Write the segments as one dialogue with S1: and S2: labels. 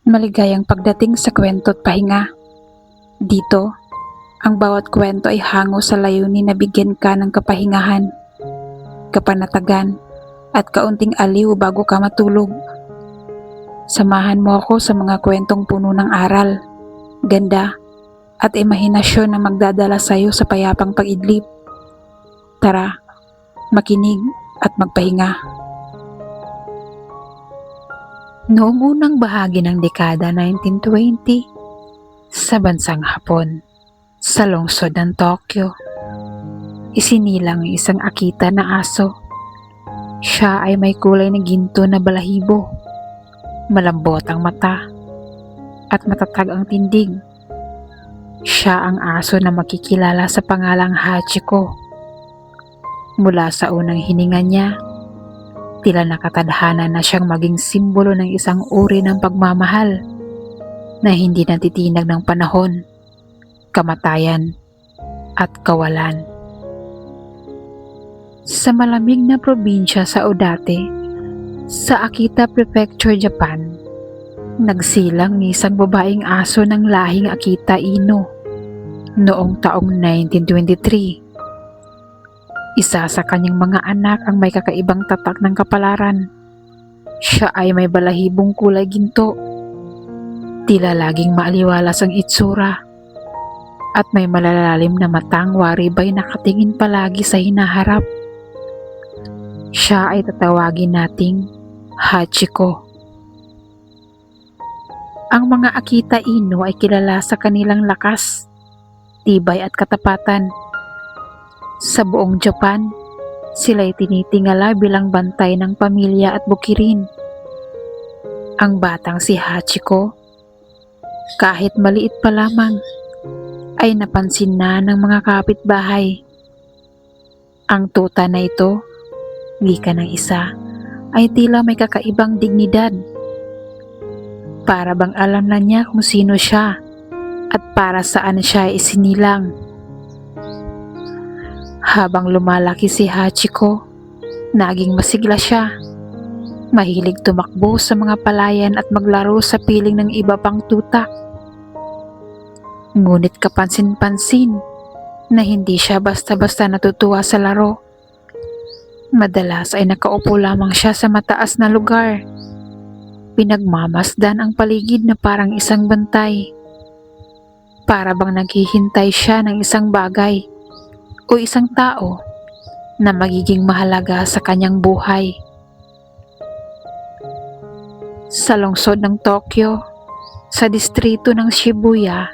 S1: Maligayang pagdating sa kwento't pahinga. Dito, ang bawat kwento ay hango sa layunin na bigyan ka ng kapahingahan, kapanatagan, at kaunting aliw bago ka matulog. Samahan mo ako sa mga kwentong puno ng aral, ganda, at imahinasyon na magdadala sa iyo sa payapang pag-idlip. Tara, makinig at magpahinga. Noong unang bahagi ng dekada 1920, sa bansang Hapon, sa lungsod ng Tokyo, isinilang ang isang Akita na aso. Siya ay may kulay na ginto na balahibo, malambot ang mata, at matatag ang tindig. Siya ang aso na makikilala sa pangalang Hachiko. Mula sa unang hininga niya, tila nakatadhana na siyang maging simbolo ng isang uri ng pagmamahal na hindi natitinag ng panahon, kamatayan, at kawalan. Sa malamig na probinsya sa Odate, sa Akita Prefecture, Japan, nagsilang ng isang babaeng aso ng lahing Akita Inu noong taong 1923. Isa sa kanyang mga anak ang may kakaibang tatak ng kapalaran. Siya ay may balahibong kulay ginto, tila laging maaliwalas ang itsura, at may malalalim na matang waribay nakatingin palagi sa hinaharap. Siya ay tatawagin nating Hachiko. Ang mga Akita Inu ay kilala sa kanilang lakas, tibay at katapatan. Sa buong Japan, sila'y tinitingala bilang bantay ng pamilya at bukirin. Ang batang si Hachiko, kahit maliit pa lamang, ay napansin na ng mga kapitbahay. Ang tuta na ito, gika ng isa, ay tila may kakaibang dignidad. Para bang alam na niya kung sino siya at para saan siya isinilang. Habang lumalaki si Hachiko, naging masigla siya. Mahilig tumakbo sa mga palayan at maglaro sa piling ng iba pang tuta. Ngunit kapansin-pansin na hindi siya basta-basta natutuwa sa laro. Madalas ay nakaupo lamang siya sa mataas na lugar. Pinagmamasdan ang paligid na parang isang bantay. Para bang naghihintay siya ng isang bagay o isang tao na magiging mahalaga sa kanyang buhay. Sa lungsod ng Tokyo, sa distrito ng Shibuya,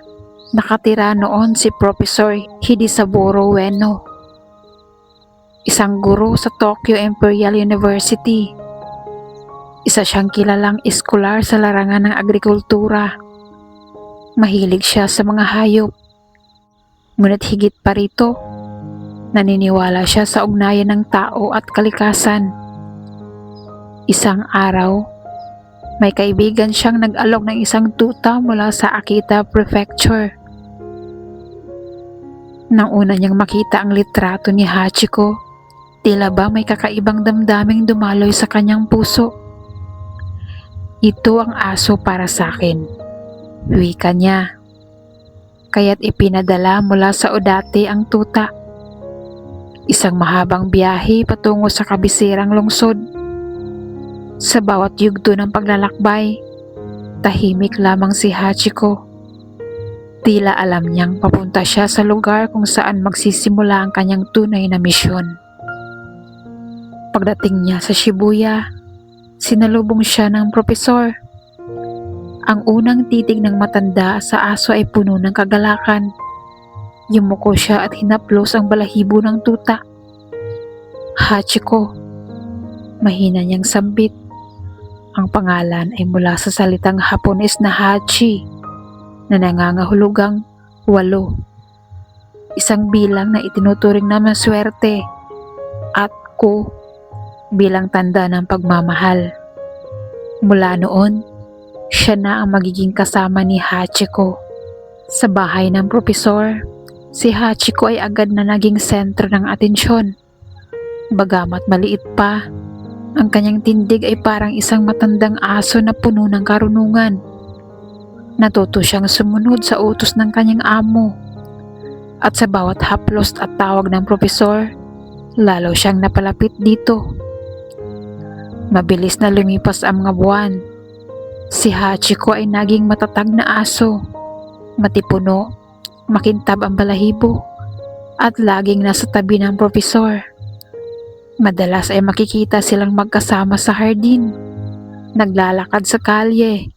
S1: nakatira noon si Professor Hidesaburo Ueno, isang guro sa Tokyo Imperial University. Isa siyang kilalang eskolar sa larangan ng agrikultura. Mahilig siya sa mga hayop. Ngunit higit pa rito, naniniwala siya sa ugnayan ng tao at kalikasan. Isang araw, may kaibigan siyang nag-alok ng isang tuta mula sa Akita Prefecture. Nang una niyang makita ang litrato ni Hachiko, tila ba may kakaibang damdaming dumaloy sa kanyang puso. Ito ang aso para sa akin, wika niya. Kaya't ipinadala mula sa Odate ang tuta. Isang mahabang biyahe patungo sa kabisirang lungsod. Sa bawat yugto ng paglalakbay, tahimik lamang si Hachiko. Tila alam niyang papunta siya sa lugar kung saan magsisimula ang kanyang tunay na misyon. Pagdating niya sa Shibuya, sinalubong siya ng propesor. Ang unang titig ng matanda sa aso ay puno ng kagalakan. Yumuko siya at hinaplos ang balahibo ng tuta. Hachiko, mahina niyang sambit. Ang pangalan ay mula sa salitang Hapones na Hachi, na nangangahulugang 8. Isang bilang na itinuturing na maswerte, at ko bilang tanda ng pagmamahal. Mula noon, siya na ang magiging kasama ni Hachiko. Sa bahay ng propesor, si Hachiko ay agad na naging sentro ng atensyon. Bagamat maliit pa, ang kanyang tindig ay parang isang matandang aso na puno ng karunungan. Natuto siyang sumunod sa utos ng kanyang amo. At sa bawat haplos at tawag ng propesor, lalo siyang napalapit dito. Mabilis na lumipas ang mga buwan. Si Hachiko ay naging matatag na aso, matipuno, makintab ang balahibo, at laging nasa tabi ng propesor. Madalas ay makikita silang magkasama sa hardin, naglalakad sa kalye,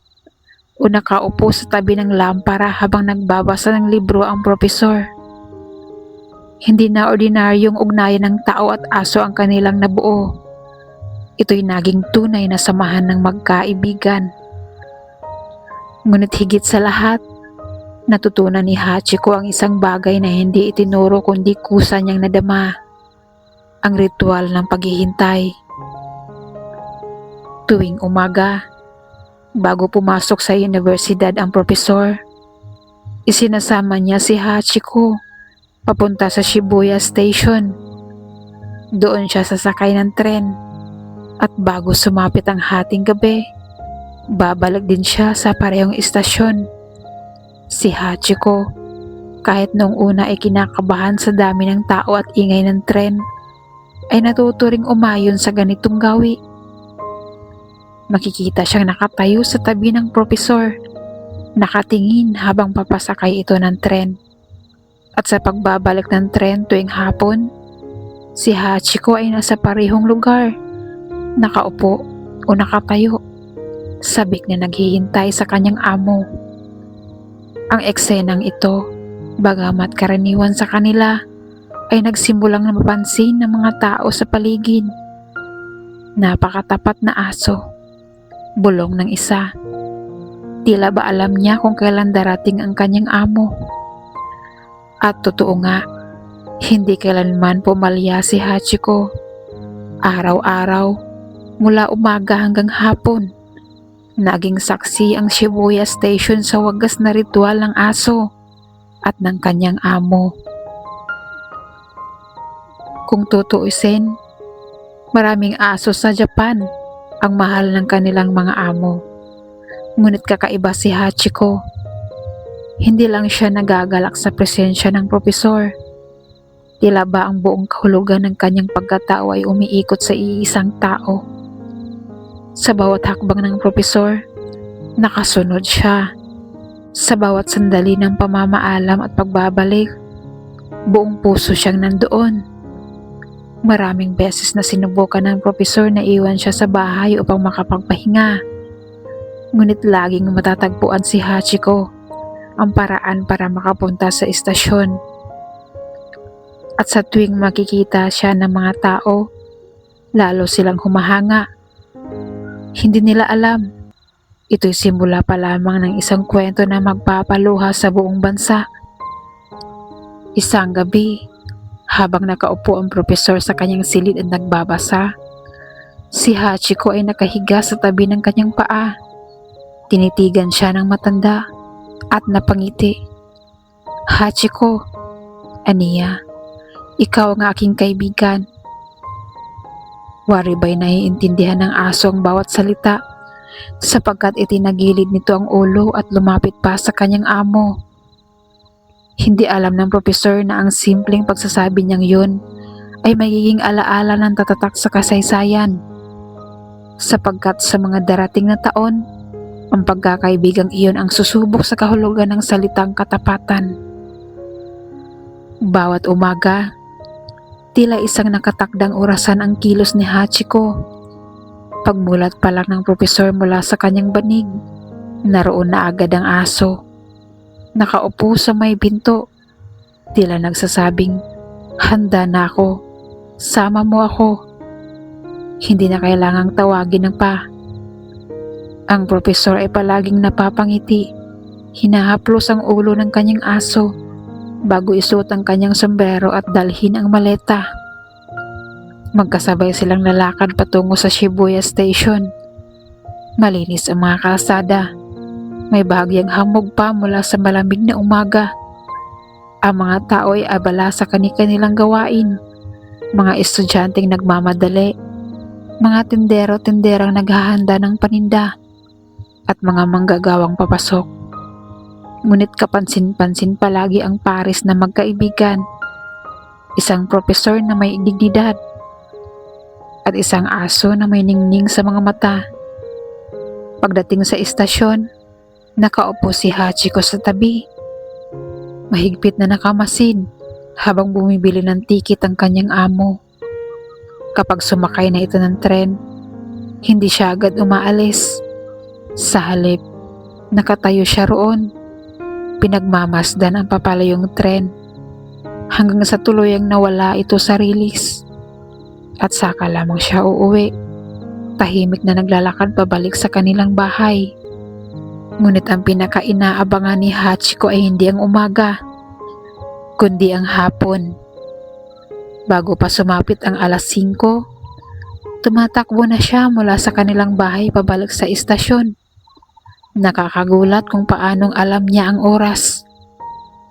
S1: o nakaupo sa tabi ng lampara habang nagbabasa ng libro ang propesor. Hindi na ordinaryong ugnayan ng tao at aso ang kanilang nabuo. Ito'y naging tunay na samahan ng magkaibigan. Ngunit higit sa lahat, natutunan ni Hachiko ang isang bagay na hindi itinuro kundi kusa niyang nadama: ang ritual ng paghihintay. Tuwing umaga, bago pumasok sa universidad ang propesor, isinasama niya si Hachiko papunta sa Shibuya Station. Doon siya sasakay ng tren, at bago sumapit ang hating gabi, babalik din siya sa parehong istasyon. Si Hachiko, kahit noong una ay kinakabahan sa dami ng tao at ingay ng tren, ay natuto ring umayon sa ganitong gawi. Makikita siyang nakatayo sa tabi ng propesor, nakatingin habang papasakay ito ng tren. At sa pagbabalik ng tren tuwing hapon, si Hachiko ay nasa parehong lugar, nakaupo o nakatayo, sabik na naghihintay sa kanyang amo. Ang eksenang ito, bagamat karaniwan sa kanila, ay nagsimulang mapansin ng mga tao sa paligid. Napakatapat na aso, bulong ng isa. Tila ba alam niya kung kailan darating ang kanyang amo? At totoo nga, hindi kailanman pumalya si Hachiko. Araw-araw, mula umaga hanggang hapon, naging saksi ang Shibuya Station sa wagas na ritual ng aso at ng kanyang amo. Kung tutuusin, maraming aso sa Japan ang mahal ng kanilang mga amo. Ngunit kakaiba si Hachiko. Hindi lang siya nagagalak sa presensya ng propesor. Tila ba ang buong kahulugan ng kanyang pagkatao ay umiikot sa iisang tao. Sa bawat hakbang ng propesor, nakasunod siya. Sa bawat sandali ng pamamaalam at pagbabalik, buong puso siyang nandoon. Maraming beses na sinubukan ng propesor na iwan siya sa bahay upang makapagpahinga. Ngunit laging matatagpuan si Hachiko ang paraan para makapunta sa istasyon. At sa tuwing makikita siya ng mga tao, lalo silang humahanga. Hindi nila alam, ito'y simula pa lamang ng isang kwento na magpapaluha sa buong bansa. Isang gabi, habang nakaupo ang propesor sa kanyang silid at nagbabasa, si Hachiko ay nakahiga sa tabi ng kanyang paa. Tinitigan siya ng matanda at napangiti. Hachiko, aniya, ikaw ang aking kaibigan. Wari ba'y naiintindihan ng aso ang bawat salita, sapagkat itinagilid nito ang ulo at lumapit pa sa kanyang amo. Hindi alam ng propesor na ang simpleng pagsasabi niyang yun ay magiging alaala ng tatatak sa kasaysayan, sapagkat sa mga darating na taon, ang pagkakaibigang iyon ang susubok sa kahulugan ng salitang katapatan. Bawat umaga, tila isang nakatakdang orasan ang kilos ni Hachiko. Pagmulat pa lang ng propesor mula sa kanyang banig, naroon na agad ang aso. Nakaupo sa may pinto, tila nagsasabing, "Handa na ako, sama mo ako." Hindi na kailangang tawagin ng pa. Ang propesor ay palaging napapangiti, hinahaplos ang ulo ng kanyang aso bago isuot ang kanyang sombrero at dalhin ang maleta. Magkasabay silang lalakad patungo sa Shibuya Station. Malinis ang mga kalsada. May bahagyang hamog pa mula sa malamig na umaga. Ang mga tao ay abala sa kani-kanilang gawain. Mga estudyanteng nagmamadali, mga tindero-tinderang naghahanda ng paninda, at mga manggagawang papasok. Ngunit kapansin-pansin palagi ang pares na magkaibigan. Isang propesor na may dignidad at isang aso na may ningning sa mga mata. Pagdating sa istasyon, nakaupo si Hachiko sa tabi. Mahigpit na nakamasid habang bumibili ng tiket ang kanyang amo. Kapag sumakay na ito ng tren, hindi siya agad umaalis. Sa halip, nakatayo siya roon. Pinagmamasdan ang papalayong tren hanggang sa tuluyang nawala ito sa rilis. At saka lamang siya uuwi. Tahimik na naglalakad pabalik sa kanilang bahay. Ngunit ang pinaka-inaabangan ni Hachiko ay hindi ang umaga, kundi ang hapon. Bago pa sumapit ang alas 5, tumatakbo na siya mula sa kanilang bahay pabalik sa istasyon. Nakakagulat kung paanong alam niya ang oras.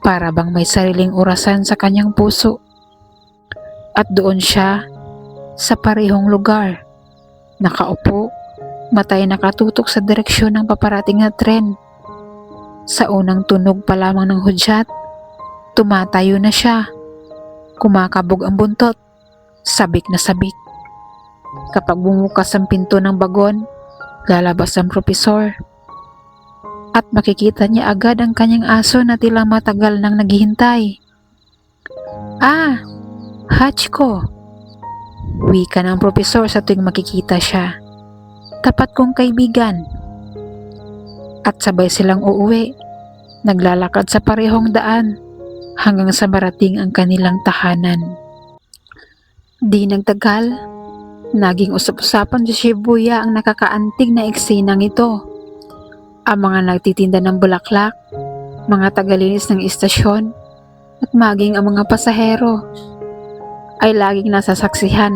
S1: Para bang may sariling orasan sa kanyang puso. At doon siya, sa parehong lugar, nakaupo, matay nakatutok sa direksyon ng paparating na tren. Sa unang tunog pa lamang ng hudyat, tumatayo na siya. Kumakabog ang buntot, sabik na sabik. Kapag bumukas ang pinto ng bagon, lalabas ang propesor. At makikita niya agad ang kanyang aso na tila matagal nang naghihintay. "Ah, Hachiko," wika ng propesor sa tuwing makikita siya. "Tapat kong kaibigan." At sabay silang uuwi, naglalakad sa parehong daan hanggang sa marating ang kanilang tahanan. Di nagtagal, naging usap-usapan sa Shibuya ang nakakaantig na eksenang ito. Ang mga nagtitinda ng bulaklak, mga tagalinis ng istasyon, at maging ang mga pasahero ay laging nasasaksihan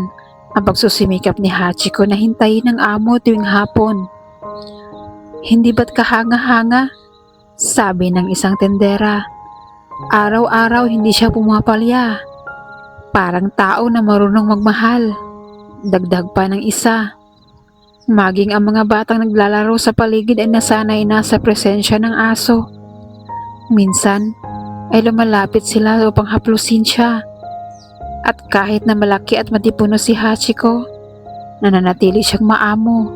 S1: ang pagsusimikap ni Hachiko na hintayin ng amo tuwing hapon. "Hindi ba't kahanga-hanga?" sabi ng isang tendera. "Araw-araw hindi siya pumapalya. Parang tao na marunong magmahal." Dagdag pa ng isa. Maging ang mga batang naglalaro sa paligid ay nasanay na sa presensya ng aso. Minsan ay lumalapit sila upang haplusin siya. At kahit na malaki at matipuno si Hachiko, nananatili siyang maamo.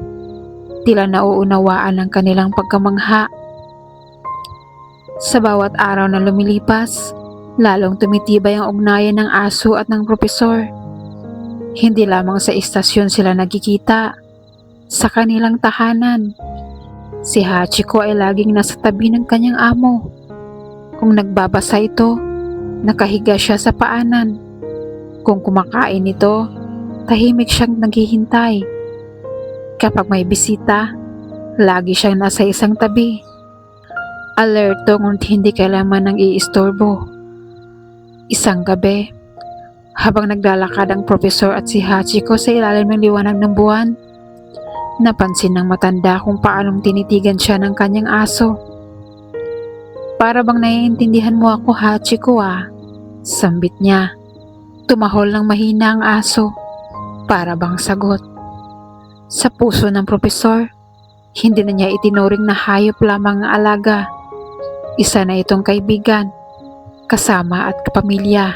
S1: Tila nauunawaan ang kanilang pagkamangha. Sa bawat araw na lumilipas, lalong tumitibay ang ugnayan ng aso at ng propesor. Hindi lamang sa istasyon sila nagkikita, sa kanilang tahanan. Si Hachiko ay laging nasa tabi ng kanyang amo. Kung nagbabasa ito, nakahiga siya sa paanan. Kung kumakain ito, tahimik siyang naghihintay. Kapag may bisita, lagi siyang nasa isang tabi. Alerto ngunit hindi kailanman ng iistorbo. Isang gabi, habang naglalakad ang propesor at si Hachiko sa ilalim ng liwanag ng buwan, napansin ng matanda kung paanong tinitigan siya ng kanyang aso. "Para bang naiintindihan mo ako, Hachiko ah," sambit niya. Tumahol ng mahina ang aso, para bang sagot. Sa puso ng propesor, hindi na niya itinuring na hayop lamang ang alaga. Isa na itong kaibigan, kasama at kapamilya.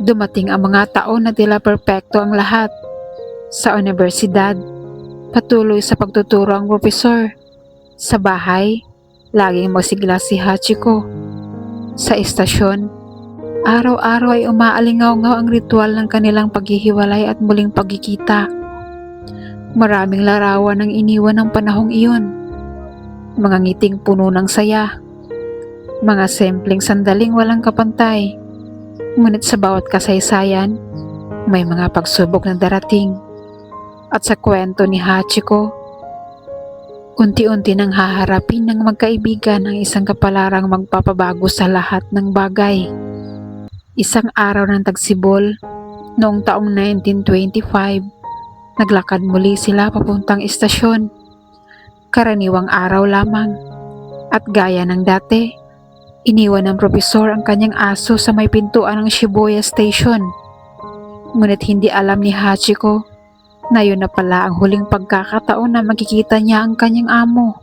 S1: Dumating ang mga taon na tila perpekto ang lahat. Sa universidad, patuloy sa pagtuturo ang propesor. Sa bahay, laging masigla si Hachiko. Sa istasyon, araw-araw ay umaalingaw-ngaw ang ritual ng kanilang paghihiwalay at muling pagkikita. Maraming larawan ang iniwan ng panahong iyon. Mga ngiting puno ng saya. Mga simpleng sandaling walang kapantay. Ngunit sa bawat kasaysayan, may mga pagsubok na darating. At sa kwento ni Hachiko, unti-unti nang haharapin ng magkaibigan ang isang kapalarang magpapabago sa lahat ng bagay. Isang araw ng tagsibol, noong taong 1925, naglakad muli sila papuntang istasyon. Karaniwang araw lamang, at gaya ng dati, iniwan ng propesor ang kanyang aso sa may pintuan ng Shibuya Station. Ngunit hindi alam ni Hachiko na yun na pala ang huling pagkakataon na makikita niya ang kanyang amo.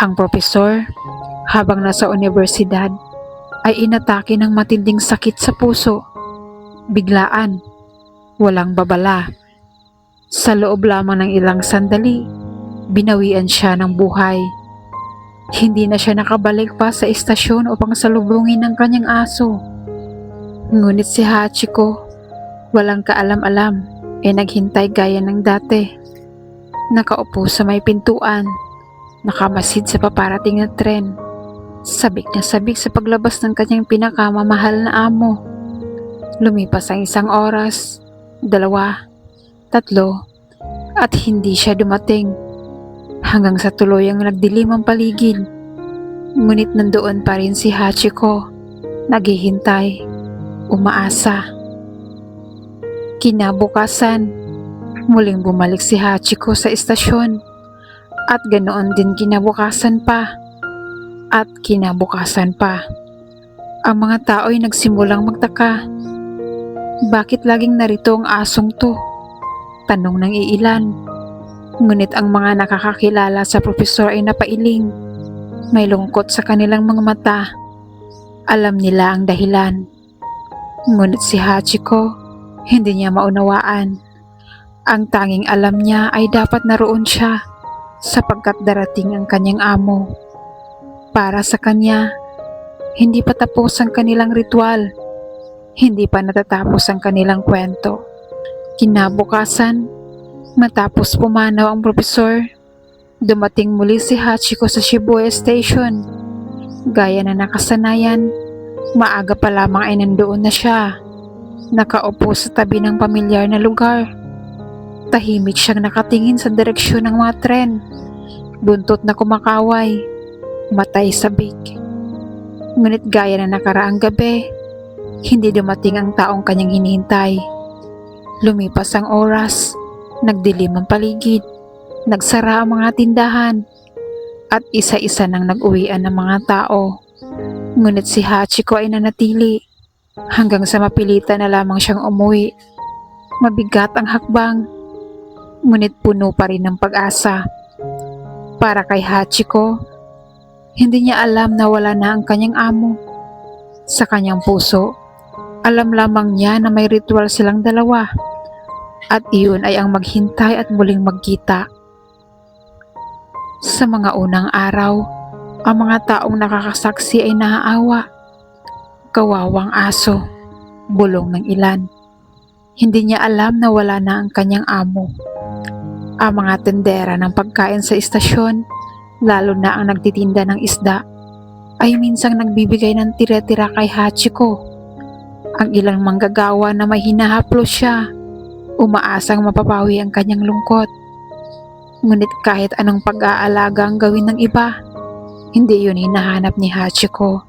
S1: Ang propesor, habang nasa universidad, ay inatake ng matinding sakit sa puso. Biglaan, walang babala. Sa loob lamang ng ilang sandali, binawian siya ng buhay. Hindi na siya nakabalik pa sa istasyon upang salubungin ang kanyang aso. Ngunit si Hachiko, walang kaalam-alam, naghintay gaya ng dati. Nakaupo sa may pintuan, nakamasid sa paparating na tren. Sabik na sabik sa paglabas ng kanyang pinakamamahal na amo. Lumipas ang 1 oras, 2, 3, at hindi siya dumating. Hanggang sa tuluyang nagdilim ang paligid. Ngunit nandoon pa rin si Hachiko, naghihintay, umaasa. Kinabukasan, muling bumalik si Hachiko sa istasyon, at ganoon din kinabukasan pa, at kinabukasan pa. Ang mga tao ay nagsimulang magtaka. Bakit laging narito ang asong to? Tanong ng iilan. Ngunit ang mga nakakakilala sa propesor ay napailing. May lungkot sa kanilang mga mata. Alam nila ang dahilan. Ngunit si Hachiko, hindi niya maunawaan. Ang tanging alam niya ay dapat naroon siya sapagkat darating ang kanyang amo. Para sa kanya, hindi pa tapos ang kanilang ritual. Hindi pa natatapos ang kanilang kwento. Kinabukasan, matapos pumanaw ang propesor, dumating muli si Hachiko sa Shibuya Station. Gaya na nakasanayan, maaga pa lamang ay nandoon na siya. Nakaupo sa tabi ng pamilyar na lugar. Tahimik siyang nakatingin sa direksyon ng mga tren. Buntot na kumakaway, matay sabik. Ngunit gaya na nakaraang gabi, hindi dumating ang taong kanyang hinihintay. Lumipas ang oras, nagdilim ang paligid, nagsara ang mga tindahan, at isa-isa nang nag-uwian ng mga tao. Ngunit si Hachiko ay nanatili, hanggang sa mapilitan na lamang siyang umuwi. Mabigat ang hakbang, ngunit puno pa rin ng pag-asa. Para kay Hachiko, hindi niya alam na wala na ang kanyang amo. Sa kanyang puso, alam lamang niya na may ritual silang dalawa, at iyon ay ang maghintay at muling magkita. Sa mga unang araw, ang mga taong nakakasaksi ay naaawa. Kawawang aso, bulong ng ilan. Hindi niya alam na wala na ang kanyang amo. Ang mga tendera ng pagkain sa istasyon, lalo na ang nagtitinda ng isda, ay minsang nagbibigay ng tira-tira kay Hachiko. Ang ilang manggagawa na may hinahaplos siya, umaasang mapapawi ang kanyang lungkot. Ngunit kahit anong pag-aalaga ang gawin ng iba, hindi yun hinahanap ni Hachiko.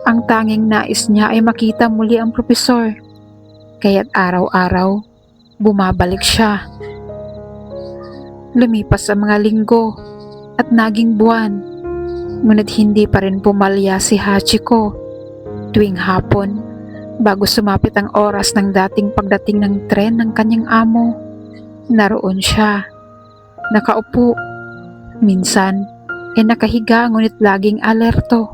S1: Ang tanging nais niya ay makita muli ang propesor, kaya't araw-araw, bumabalik siya. Lumipas ang mga linggo at naging buwan, ngunit hindi pa rin pumalya si Hachiko. Tuwing hapon, bago sumapit ang oras ng dating pagdating ng tren ng kanyang amo, naroon siya, nakaupo. Minsan, nakahiga ngunit laging alerto,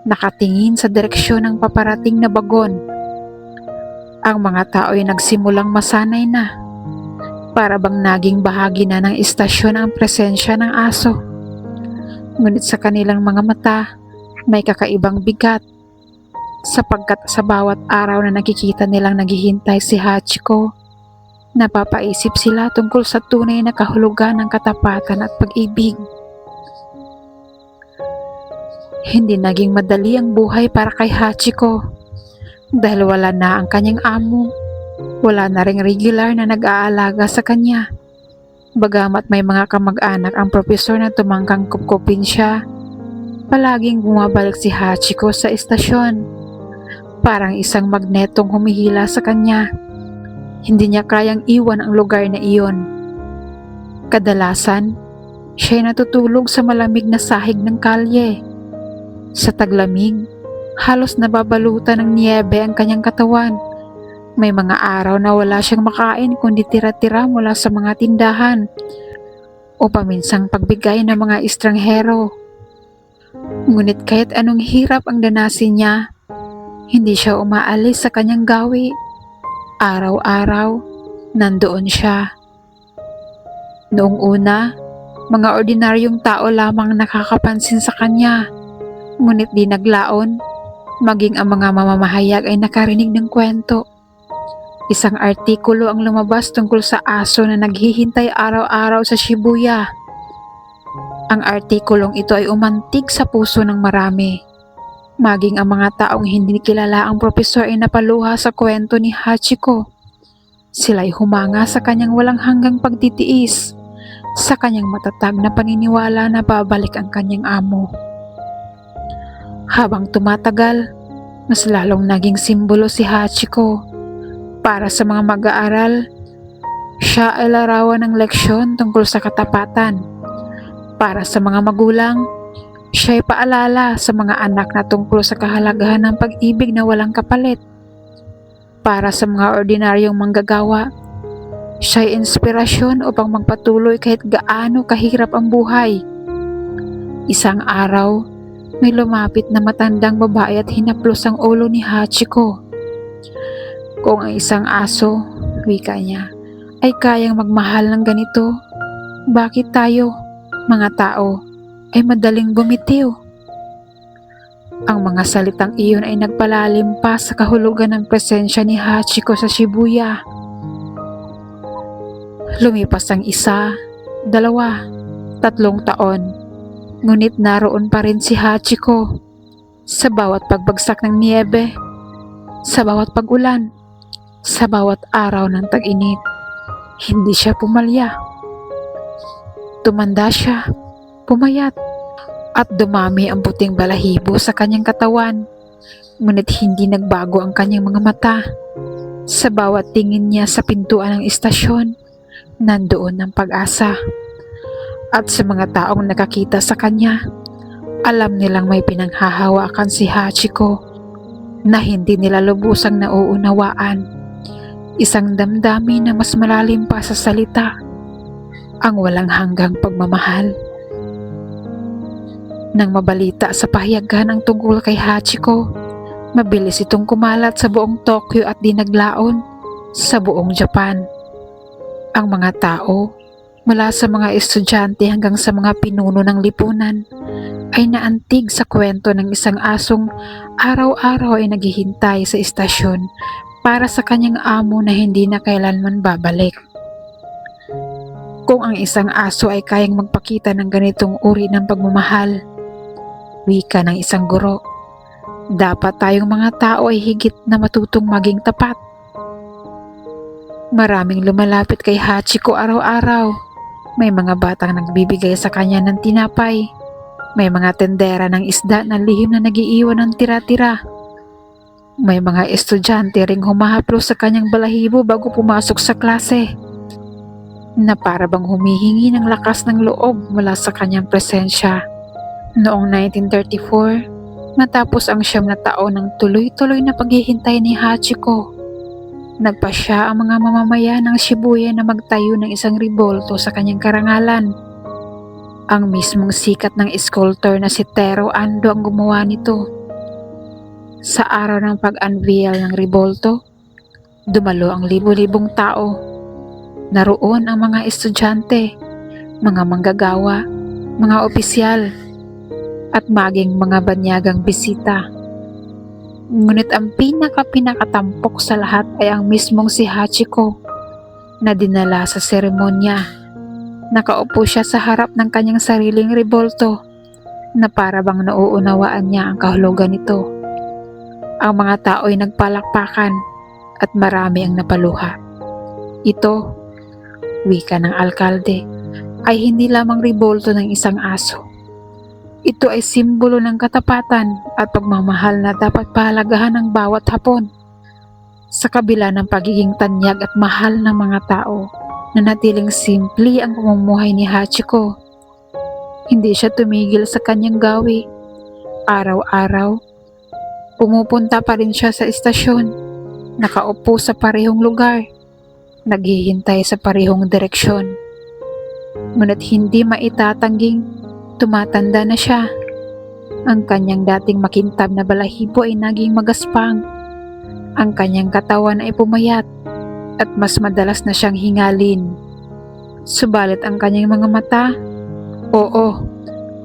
S1: nakatingin sa direksyon ng paparating na bagon. Ang mga tao ay nagsimulang masanay na, para bang naging bahagi na ng istasyon ang presensya ng aso. Ngunit sa kanilang mga mata, may kakaibang bigat, sapagkat sa bawat araw na nakikita nilang naghihintay si Hachiko, napapaisip sila tungkol sa tunay na kahulugan ng katapatan at pag-ibig. Hindi naging madali ang buhay para kay Hachiko dahil wala na ang kanyang amo. Wala na ring regular na nag-aalaga sa kanya. Bagamat may mga kamag-anak ang propesor na tumangkang kupkupin siya, palaging bumabalik si Hachiko sa istasyon. Parang isang magnetong humihila sa kanya. Hindi niya kayang iwan ang lugar na iyon. Kadalasan, siya'y natutulog sa malamig na sahig ng kalye. Sa taglamig, halos nababalutan ng niyebe ang kanyang katawan. May mga araw na wala siyang makain kundi tira-tira mula sa mga tindahan. o paminsang pagbigay ng mga estranghero. Ngunit kahit anong hirap ang danasin niya, hindi siya umaalis sa kanyang gawi. Araw-araw, nandoon siya. Noong una, mga ordinaryong tao lamang nakakapansin sa kanya. Ngunit di naglaon, maging ang mga mamamahayag ay nakarinig ng kwento. Isang artikulo ang lumabas tungkol sa aso na naghihintay araw-araw sa Shibuya. Ang artikulong ito ay umantig sa puso ng marami. Maging ang mga taong hindi kilala ang propesor ay napaluha sa kwento ni Hachiko. Sila'y humanga sa kanyang walang hanggang pagtitiis, sa kanyang matatag na paniniwala na babalik ang kanyang amo. Habang tumatagal, mas lalong naging simbolo si Hachiko. Para sa mga mag-aaral, siya ay larawan ng leksyon tungkol sa katapatan. Para sa mga magulang, siya ay paalala sa mga anak na tungkol sa kahalagahan ng pag-ibig na walang kapalit. Para sa mga ordinaryong manggagawa, siya ay inspirasyon upang magpatuloy kahit gaano kahirap ang buhay. Isang araw, may lumapit na matandang babae at hinaplos ang ulo ni Hachiko. Kung ang isang aso, wika niya, ay kayang magmahal ng ganito, bakit tayo, mga tao, ay madaling bumitiw? Ang mga salitang iyon ay nagpalalim pa sa kahulugan ng presensya ni Hachiko sa Shibuya. Lumipas ang 1, 2, 3 taon, ngunit naroon pa rin si Hachiko. Sa bawat pagbagsak ng niyebe, sa bawat pag-ulan, sa bawat araw ng tag-init, hindi siya pumalya. Tumanda siya, pumayat, at dumami ang puting balahibo sa kanyang katawan. Ngunit hindi nagbago ang kanyang mga mata. Sa bawat tingin niya sa pintuan ng istasyon, nandoon ang pag-asa. At sa mga taong nakakita sa kanya, alam nilang may pinanghahawakan si Hachiko na hindi nila lubusang nauunawaan. Isang damdamin na mas malalim pa sa salita, ang walang hanggang pagmamahal. Nang mabalita sa pahayagan ang tungkol kay Hachiko, mabilis itong kumalat sa buong Tokyo at di naglaon sa buong Japan. Ang mga tao, mula sa mga estudyante hanggang sa mga pinuno ng lipunan, ay naantig sa kwento ng isang asong araw-araw ay naghihintay sa istasyon para sa kanyang amo na hindi na kailanman babalik. Kung ang isang aso ay kayang magpakita ng ganitong uri ng pagmamahal, wika ng isang guro, dapat tayong mga tao ay higit na matutong maging tapat. Maraming lumalapit kay Hachiko araw-araw. May mga batang nagbibigay sa kanya ng tinapay. May mga tendera ng isda na lihim na nagiiwan ng tira-tira. May mga estudyante ring humahaplos sa kanyang balahibo bago pumasok sa klase, na para bang humihingi ng lakas ng loob mula sa kanyang presensya. Noong 1934, natapos ang 9 na taon ng tuloy-tuloy na paghihintay ni Hachiko. Nagpasya ang mga mamamayan ng Shibuya na magtayo ng isang rebulto sa kanyang karangalan. Ang mismong sikat ng sculptor na si Teruo Ando ang gumawa nito. Sa araw ng pag-unveil ng rebulto, dumalo ang libo-libong tao. Naroon ang mga estudyante, mga manggagawa, mga opisyal, at maging mga banyagang bisita. Ngunit ang pinakatampok sa lahat ay ang mismong si Hachiko na dinala sa seremonya. Nakaupo siya sa harap ng kanyang sariling rebulto na para bang nauunawaan niya ang kahulugan nito. Ang mga tao ay nagpalakpakan at marami ang napaluha. Ito, wika ng alkalde, ay hindi lamang rebulto ng isang aso. Ito ay simbolo ng katapatan at pagmamahal na dapat pahalagahan ng bawat Hapon. Sa kabila ng pagiging tanyag at mahal ng mga tao, nanatiling simple ang pamumuhay ni Hachiko. Hindi siya tumigil sa kanyang gawi. Araw-araw, pumupunta pa rin siya sa istasyon, nakaupo sa parehong lugar, naghihintay sa parehong direksyon. ngunit hindi maitatangging tumatanda na siya. Ang kanyang dating makintab na balahibo ay naging magaspang. Ang kanyang katawan ay pumayat at mas madalas na siyang hingalin. Subalit ang kanyang mga mata, oo,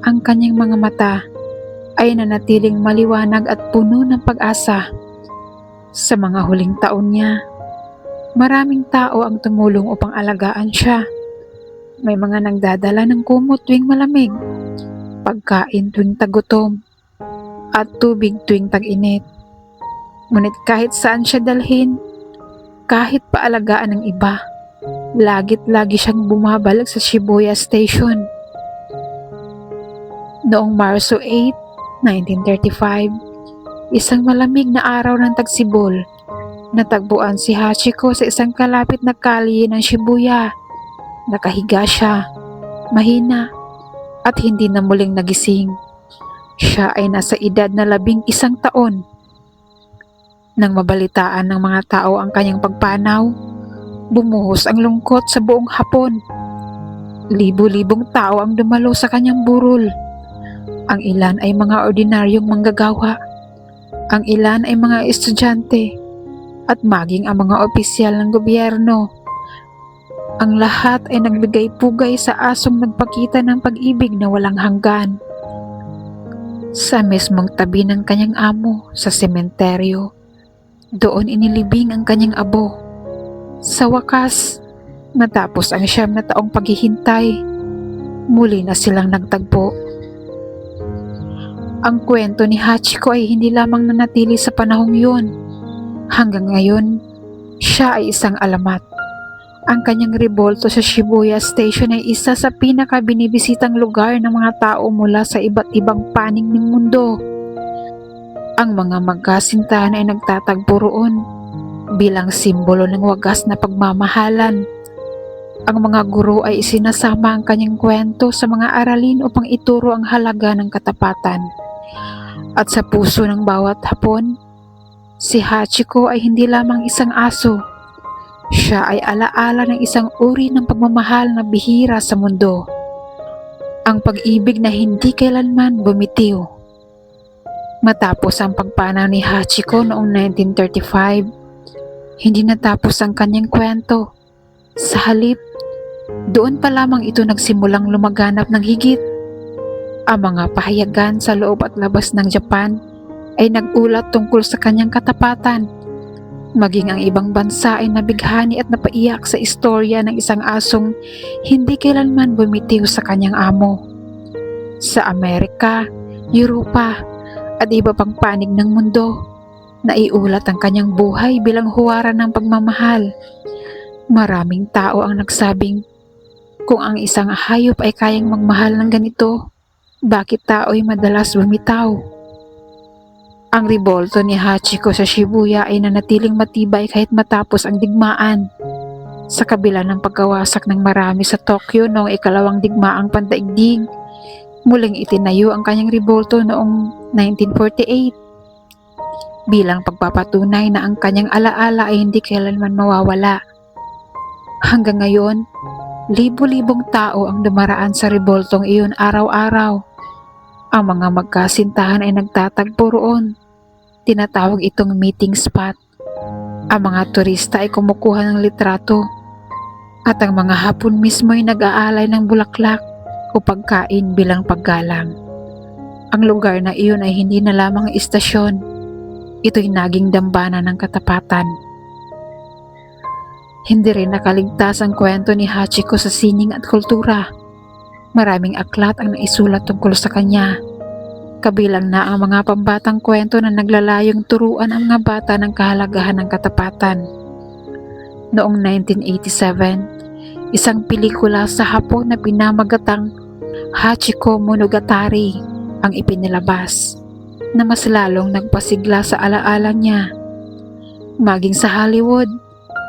S1: ang kanyang mga mata ay nanatiling maliwanag at puno ng pag-asa. Sa mga huling taon niya, maraming tao ang tumulong upang alagaan siya. May mga nagdadala ng kumot tuwing malamig, pagkain tuwing tagutom, at tubig tuwing tag-init. Ngunit kahit saan siya dalhin, kahit paalagaan ng iba, lagi siyang bumabalik sa Shibuya Station. Noong Marso 8, 1935, isang malamig na araw ng tagsibol, natagpuan si Hachiko sa isang kalapit na kalye ng Shibuya. Nakahiga siya, mahina, at hindi na muling nagising. Siya ay nasa edad na 11 taon. Nang mabalitaan ng mga tao ang kanyang pagpanaw, bumuhos ang lungkot sa buong Hapon. Libo-libong tao ang dumalo sa kanyang burol. Ang ilan ay mga ordinaryong manggagawa, ang ilan ay mga estudyante, at maging ang mga opisyal ng gobyerno. Ang lahat ay nagbigay pugay sa asong nagpakita ng pag-ibig na walang hanggan. Sa mismong tabi ng kanyang amo sa sementeryo, doon inilibing ang kanyang abo. Sa wakas, matapos ang 9 na taong paghihintay, muli na silang nagtagpo. Ang kwento ni Hachiko ay hindi lamang nanatili sa panahong yun. Hanggang ngayon, siya ay isang alamat. Ang kanyang rebolto sa Shibuya Station ay isa sa pinaka-binibisitang lugar ng mga tao mula sa iba't ibang panig ng mundo. Ang mga magkasintahan ay nagtatagpo roon bilang simbolo ng wagas na pagmamahalan. Ang mga guro ay isinasama ang kanyang kwento sa mga aralin upang ituro ang halaga ng katapatan. At sa puso ng bawat Hapon, si Hachiko ay hindi lamang isang aso. Siya ay alaala ng isang uri ng pagmamahal na bihira sa mundo. Ang pag-ibig na hindi kailanman bumitiw. Matapos ang pagpanaw ni Hachiko noong 1935, hindi natapos ang kanyang kwento. Sa halip, doon pa lamang ito nagsimulang lumaganap ng higit. Ang mga pahayagan sa loob at labas ng Japan ay nag-ulat tungkol sa kanyang katapatan. Maging ang ibang bansa ay nabighani at napaiyak sa istorya ng isang asong hindi kailanman bumitiw sa kanyang amo. Sa Amerika, Europa, at iba pang panig ng mundo, naiulat ang kanyang buhay bilang huwaran ng pagmamahal. Maraming tao ang nagsabing, kung ang isang hayop ay kayang magmahal ng ganito, bakit tao'y madalas bumitaw? Ang rebolto ni Hachiko sa Shibuya ay nanatiling matibay kahit matapos ang digmaan. Sa kabila ng pagkawasak ng marami sa Tokyo noong ikalawang digmaang pandaigdig, muling itinayo ang kanyang rebolto noong 1948 bilang pagpapatunay na ang kanyang alaala ay hindi kailanman mawawala. Hanggang ngayon, libo-libong tao ang dumaraan sa reboltong iyon araw-araw. Ang mga magkasintahan ay nagtatagpo roon. Tinatawag itong meeting spot. Ang mga turista ay kumukuha ng litrato. At ang mga Hapon mismo ay nag-aalay ng bulaklak o pagkain bilang paggalang. Ang lugar na iyon ay hindi na lamang istasyon. Ito'y naging dambana ng katapatan. Hindi rin nakaligtas ang kwento ni Hachiko sa sining at kultura. Maraming aklat ang naisulat tungkol sa kanya. Kabilang na ang mga pambatang kwento na naglalayong turuan ang mga bata ng kahalagahan ng katapatan. Noong 1987, isang pelikula sa Hapon na pinamagatang Hachiko Monogatari ang ipinilabas, na mas lalong nagpasigla sa alaala niya. Maging sa Hollywood,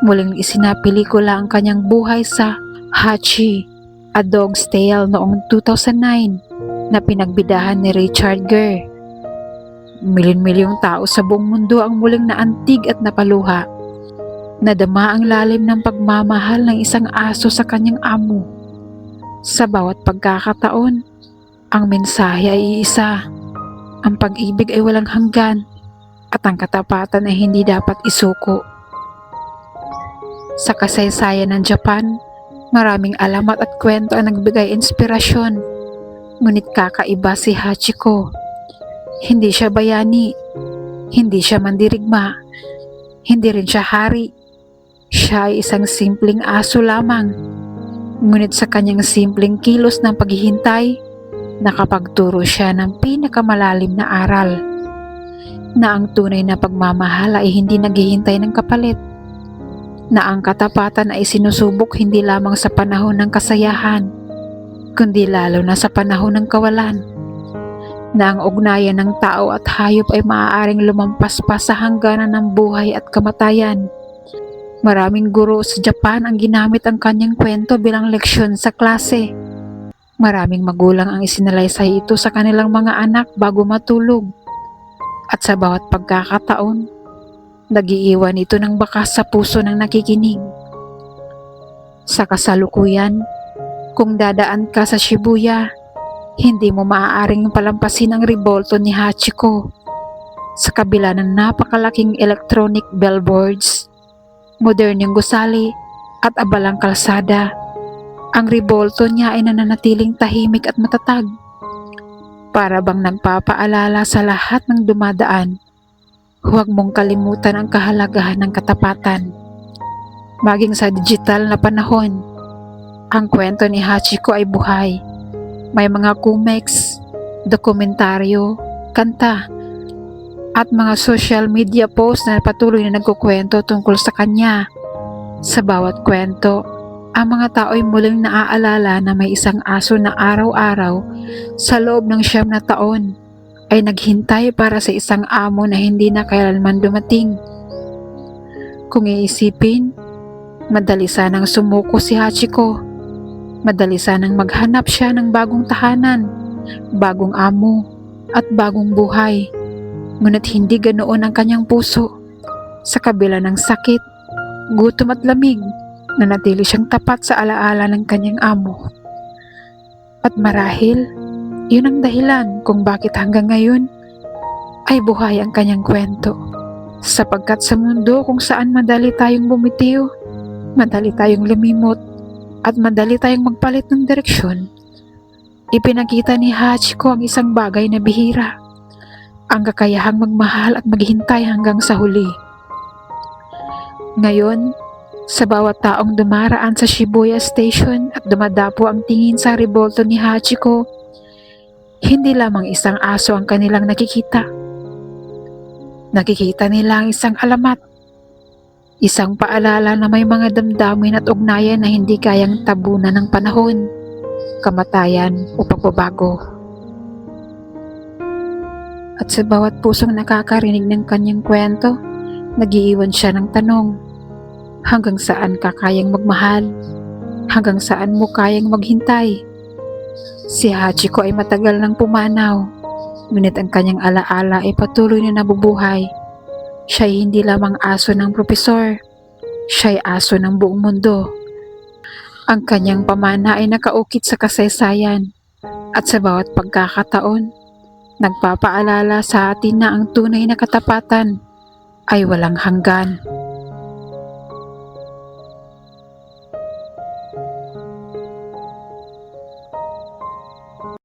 S1: muling isinapelikula ang kanyang buhay sa Hachi, A Dog's Tale noong 2009 na pinagbidahan ni Richard Gere. Milyon-milyong tao sa buong mundo ang muling naantig at napaluha. Nadama ang lalim ng pagmamahal ng isang aso sa kanyang amo. Sa bawat pagkakataon, ang mensahe ay iisa. Ang pag-ibig ay walang hanggan at ang katapatan ay hindi dapat isuko. Sa kasaysayan ng Japan, maraming alamat at kwento ang nagbigay inspirasyon. Ngunit kakaiba si Hachiko. Hindi siya bayani, hindi siya mandirigma, hindi rin siya hari. Siya ay isang simpleng aso lamang. Ngunit sa kanyang simpleng kilos ng paghihintay, nakapagturo siya ng pinakamalalim na aral. Na ang tunay na pagmamahal ay hindi naghihintay ng kapalit. Na ang katapatan ay sinusubok hindi lamang sa panahon ng kasayahan, kundi lalo na sa panahon ng kawalan. Na ang ugnayan ng tao at hayop ay maaaring lumampas pa sa hangganan ng buhay at kamatayan. Maraming guro sa Japan ang ginamit ang kanyang kwento bilang leksyon sa klase. Maraming magulang ang isinalaysay ito sa kanilang mga anak bago matulog. At sa bawat pagkakataon, nag-iiwan ito ng bakas sa puso ng nakikinig. Sa kasalukuyan, kung dadaan ka sa Shibuya, hindi mo maaaring palampasin ang rebolto ni Hachiko. Sa kabila ng napakalaking electronic billboards, modernong gusali at abalang kalsada, ang rebolto niya ay nananatiling tahimik at matatag. Para bang nagpapaalala sa lahat ng dumadaan, huwag mong kalimutan ang kahalagahan ng katapatan. Maging sa digital na panahon, ang kwento ni Hachiko ay buhay. May mga comics, dokumentaryo, kanta, at mga social media posts na patuloy na nagkukwento tungkol sa kanya. Sa bawat kwento, ang mga tao ay muling naaalala na may isang aso na araw-araw sa loob ng 9 na taon ay naghintay para sa isang amo na hindi na kailanman dumating. Kung iisipin, madali sanang sumuko si Hachiko. Madali sanang maghanap siya ng bagong tahanan, bagong amo, at bagong buhay. Ngunit hindi ganoon ang kanyang puso. Sa kabila ng sakit, gutom at lamig, nanatili siyang tapat sa alaala ng kanyang amo. At marahil, yun ang dahilan kung bakit hanggang ngayon ay buhay ang kanyang kwento. Sapagkat sa mundo kung saan madali tayong bumitiw, madali tayong lumimot, at madali tayong magpalit ng direksyon, ipinakita ni Hachiko ang isang bagay na bihira, ang kakayahang magmahal at maghintay hanggang sa huli. Ngayon, sa bawat taong dumaraan sa Shibuya Station at dumadapo ang tingin sa rebolto ni Hachiko, hindi lamang isang aso ang kanilang nakikita. Nakikita nila ang isang alamat, isang paalala na may mga damdamin at ugnayan na hindi kayang tabunan ng panahon, kamatayan o pagbabago. At sa bawat pusong nakakarinig ng kanyang kwento, nag-iiwan siya ng tanong. Hanggang saan ka kayang magmahal? Hanggang saan mo kayang maghintay? Si Hachiko ay matagal nang pumanaw, ngunit ang kanyang alaala ay patuloy na nabubuhay. Siya ay hindi lamang aso ng propesor, siya ay aso ng buong mundo. Ang kanyang pamana ay nakaukit sa kasaysayan, at sa bawat pagkakataon, nagpapaalala sa atin na ang tunay na katapatan ay walang hanggan.